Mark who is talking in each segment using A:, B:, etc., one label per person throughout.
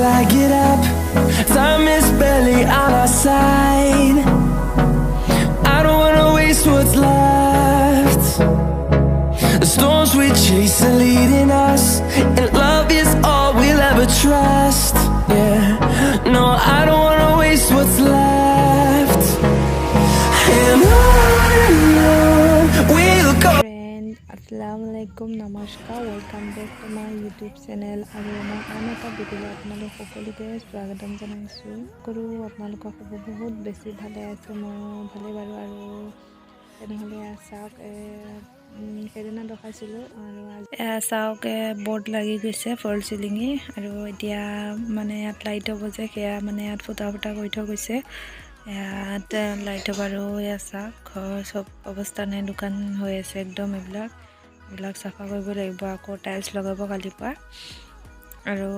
A: I get up. Time is barely on our side. I don't wanna waste what's left. The storms we chase are leading us, and love is all we'll ever trust. Yeah, no, I don't wanna waste what's left. And on we'll go.
B: Friend, Assalamualaikum, Namaskar, welcome back to my YouTube channel. আৰু মই আন এটা ভিডিঅ'লৈ আপোনালোক সকলোকে স্বাগতম জনাইছোঁ। আপোনালোকৰ খবৰ বহুত বেছি ভালে আছে, মই ভালে বাৰু। আৰু তেনেহ'লে চাওক, সেইদিনা দেখাইছিলোঁ আৰু চাওক বৰ্ড লাগি গৈছে ফল চিলিঙি। আৰু এতিয়া মানে ইয়াত লাইট হ'ব যে, সেয়া মানে ইয়াত ফুটা ফুটা কৰি থৈ গৈছে। ইয়াত লাইট হ'ব আৰু এয়া চাওক, ঘৰ চব অৱস্থা নাই, দোকান হৈ আছে একদম। এইবিলাক চাফা কৰিব লাগিব, আকৌ টাইলছ লগাব কালিৰ পৰা। আৰু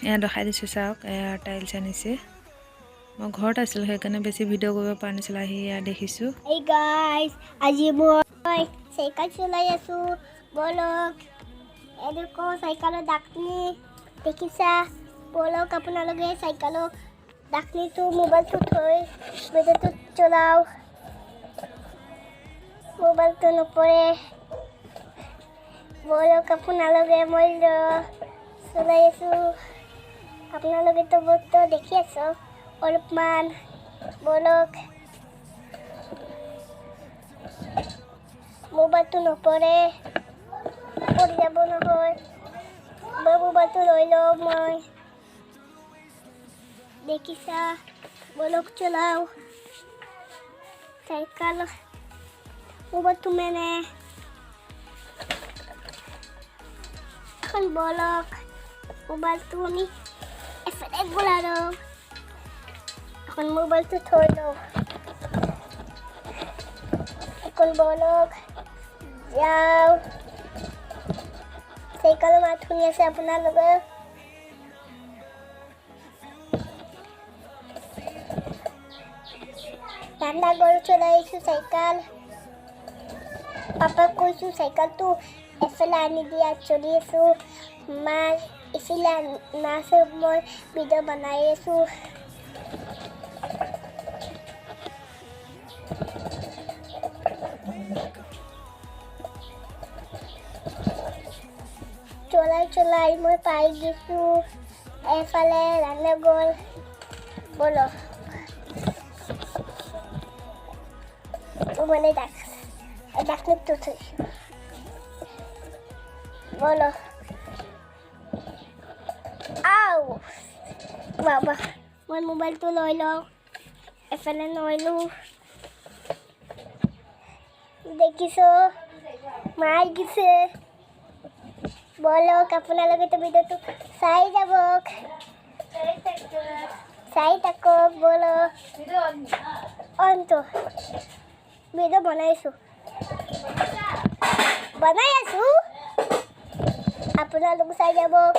B: এয়া দেখাই দিছোঁ চাওক, এয়া টাইলছ আনিছে। মই ঘৰত আছিলোঁ সেইকাৰণে বেছি ভিডিঅ' কৰিব পৰা নাছিলোঁ, আহি এয়া দেখিছোঁ।
C: Hey guys, আজি মই চাইকেল চলাই আছোঁ। বলক এনেকুৱা চাইকেলৰ ডাকনি দেখিছা? বলক আপোনালোকে চাইকেলৰ ডাকনিটো মোবাইলটো থৈ ভিডিঅ'টো চলাও। মোবাইলটো নপৰে। বলক আপোনালোকে মই চলাই আছোঁ। আপোনালোকেতো বহুতো দেখি আছোঁ অলপমান। বলক মোবাইলটো নপৰে, পৰি যাব নহয়। মই মোবাইলটো লৈ লওঁ মই। দেখিছা? বলক চলাও চাইকেল। মোবাইলটো মানে এখন বলক মোবাইলটো আমি এফালে গোলালো। এখন মোবাইলটো থৈ লওঁ। এখন বলক যাও। চাইকেলৰ মাত শুনি আছে আপোনালোকে? ঠাণ্ডা গৰু চলাই আহিছোঁ চাইকেল। পাপাক কৈছোঁ চাইকেলটো এফালে আনি দিয়া, চলি আছোঁ। মা এফালে নাছে, মই ভিডিঅ' বনাই আছোঁ। চলাই মই পাই গৈছোঁ। এফালে ৰান্ধা গ'ল। বলো মানে ডাকনিটো থৈছোঁ। বলো আও বাবা, মই মোবাইলটো লৈ লওঁ। এফালে নইলোঁ। দেখিছ? মাই গিছে। বলক আপোনালোকেতো ভিডিঅ'টো চাই যাবক, চাই থাকক। বলক অনটো ভিডিঅ' বনাই আছোঁ। আপোনালোক চাই যাবক।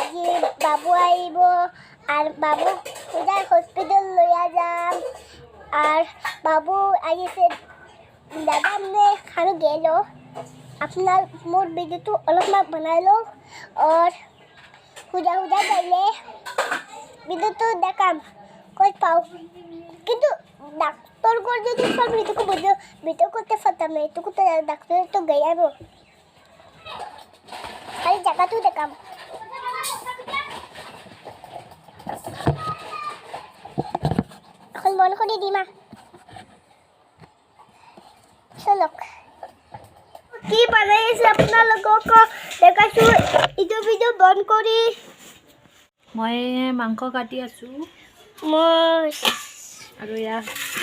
C: আজি বাবু আহিব আৰু বাবুক পূজাৰ হস্পিটেল লৈ যাম। আর বাবু আহিছে দাদা মানে খানো গেল। আপনার মোর ভিডিওটো অলপমান বনাই লো আর হুজা যাইলে ভিডিওটো দেখাম কই পাও, কিন্তু ডাক্তার করে যদি সব ভিডিও করতে পারতাম না। এটুকু তো ডাক্তার তো গাইব, খালি জায়গাটো দেখাম। এখন মন করে দিমা চলক। কি বানাইছে আপোনালোকক দেখাইছো। এইটো ভিডিও বন্ধ কৰি
B: মই মাংস কাটি আছোঁ।
C: মই
B: আৰু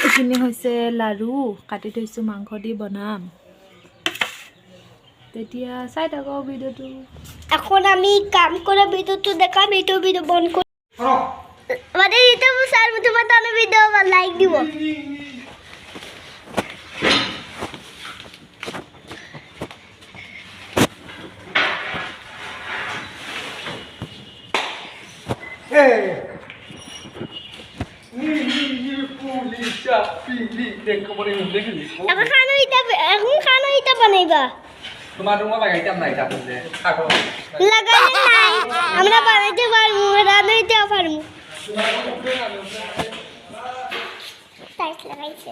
B: এইখিনি হৈছে লাৰু কাটি থৈছোঁ, মাংস দি বনাম। তেতিয়া চাই থাকক ভিডিঅ'টো।
C: এখন আমি কাম কৰা ভিডিওটো দেখাম। এইটো ভিডিও বন্ধ কৰি মানে এইটো চাই তোমাক আমি ভিডিও লাইক দিব। এখন খানো ইটা বনাইবা।
D: তোমার রুমে লাগাইতাম না এটা বুঝলে কাটো
C: লাগাইলে নাই আমরা বানাইতে পারবো রান্নাইতে পারবো টাইট লাগাইছে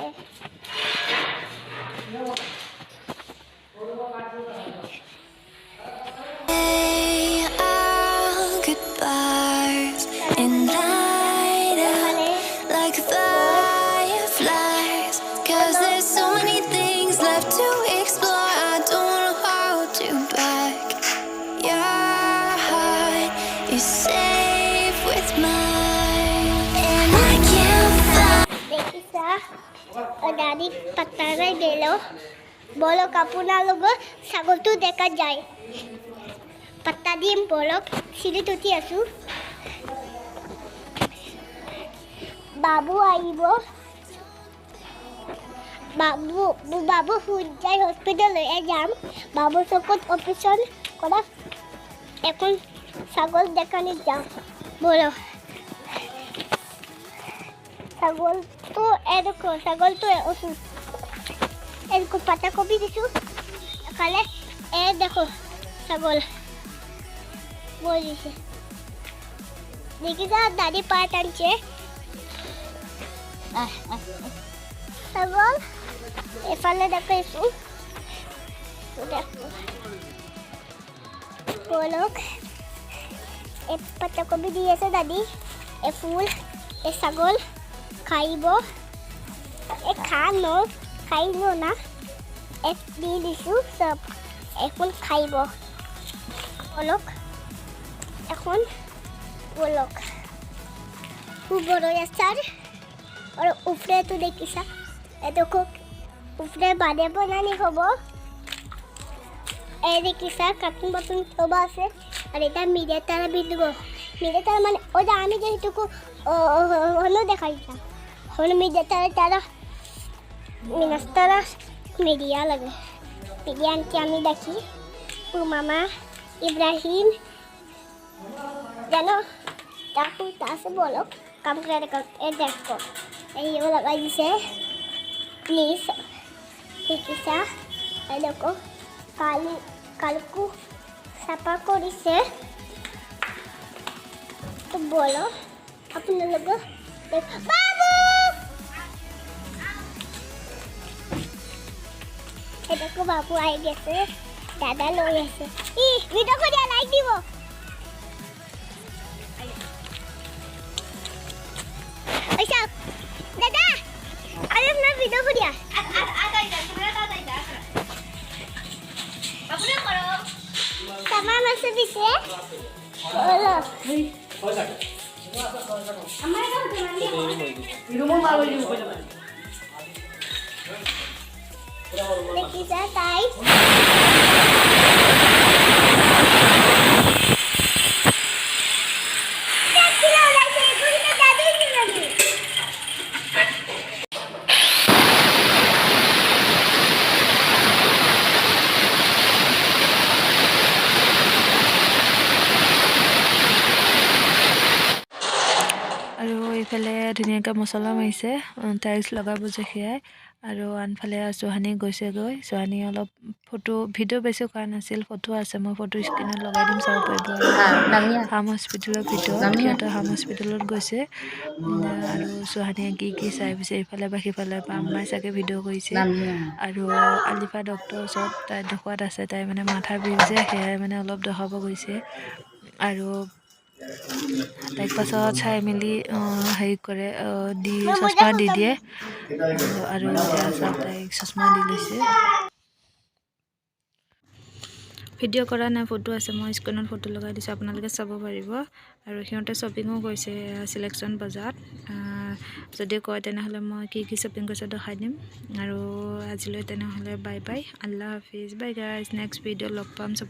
A: Goodbyes and light up like fireflies. 'Cause there's so many things left to explore. I don't wanna hold you back. Your heart is safe with mine, and I can't find.
C: দেখিছা দাদি পাতারে গেল বলো কাপুনা লোক ছাগলটো দেখা যায় পাত্তা দিম বলক সিঁড়িত উঠি আছো বাবু আহিব বাবু সূৰ্যাই হস্পিটেললৈ যাম বাবু চকুত অপাৰেশ্যন কৰা এখন ছাগল দেখানি যাম বলো ছাগলটো এডোখো ছাগলটো ওষুধ এরকম পাতা কপি দিছু খালে দেখো ছাগল বলিছে দেখিছা দাদি পা টানছে ছাগল এফালে দেখাইছো দেখো বলক এ পাতা কপি দিয়েছে দাদি এ ফুল এ ছাগল খাইব এ খানো খাইনো না এক দি দিছো সব এখন খাইব বলক এখন বলক খুব বড় আচার আর উপরে তো দেখিছা এতকো উপরে বাদে বানানি হব এই দেখিছা কার্টুন বাটুন সব আছে আর এটা মিডিয়া তারা বিদ্যুৎ মিডিয়া তারা মানে ওই যে আমি যেটুকু হলো দেখাইছিলাম হলো মিডিয়া তারা মিনাস্তারা মিডিয়া লাগে মিডিয়া আনতে আমি দেখি ও মামা ইব্রাহিম জানো তাকু তাসে বলো কাম করে দেখো এই লাগাই দিছে প্লিজ দেখিছা এই দেখো কালকু সাফা করিছে তো বলো আপনার বাবু দেখো বাবু আই গেছে দাদা লই আছে ভিডিও করে লাইক দিব আচ্ছা দাদা আরে না ভিডিও করিয়া বাবুরে করো সামা মাসে দিছে হলো আমার কাছে মানে ভিডিও মারো দিব দেখিছা তাই
B: আৰু এইফালে ধুনীয়াকৈ মছলা মাৰিছে টাইলছ লগাব যে সেয়াই আৰু আনফালে চুহানি গৈছেগৈ চুহানি অলপ ফটো ভিডিঅ' বেছি কৰা নাছিল ফটো আছে মই ফটো স্ক্ৰীণত লগাই দিম চাব পাৰিব হাম হস্পিটেলৰ ভিতৰত সিহঁতৰ হাম হস্পিটেলত গৈছে আৰু চুহানিয়ে কি চাই পিছে ইফালে বা সিফালে বা আম্মাই চাগে ভিডিঅ' কৰিছে আৰু আলিফা ডক্টৰৰ ওচৰত তাই দেখুৱাত আছে তাই মানে মাথা বিষ যে সেয়াই মানে অলপ দেখাব গৈছে আৰু তাইক পাছত চাই মেলি হেৰি কৰে দি চশমা দি দিয়ে আৰু তাইক চশমা দি লৈছে ভিডিঅ' কৰা নাই ফটো আছে মই স্ক্ৰীণত ফটো লগাই দিছোঁ আপোনালোকে চাব পাৰিব আৰু সিহঁতে শ্বপিঙো কৰিছে চিলেকশ্যন বজাৰত যদি কয় তেনেহ'লে মই কি শ্বপিং কৰিছোঁ দেখাই দিম আৰু আজিলৈ তেনেহ'লে বাই বাই আল্লাহ হাফিজ বাই গাইজ নেক্সট ভিডিঅ' লগ পাম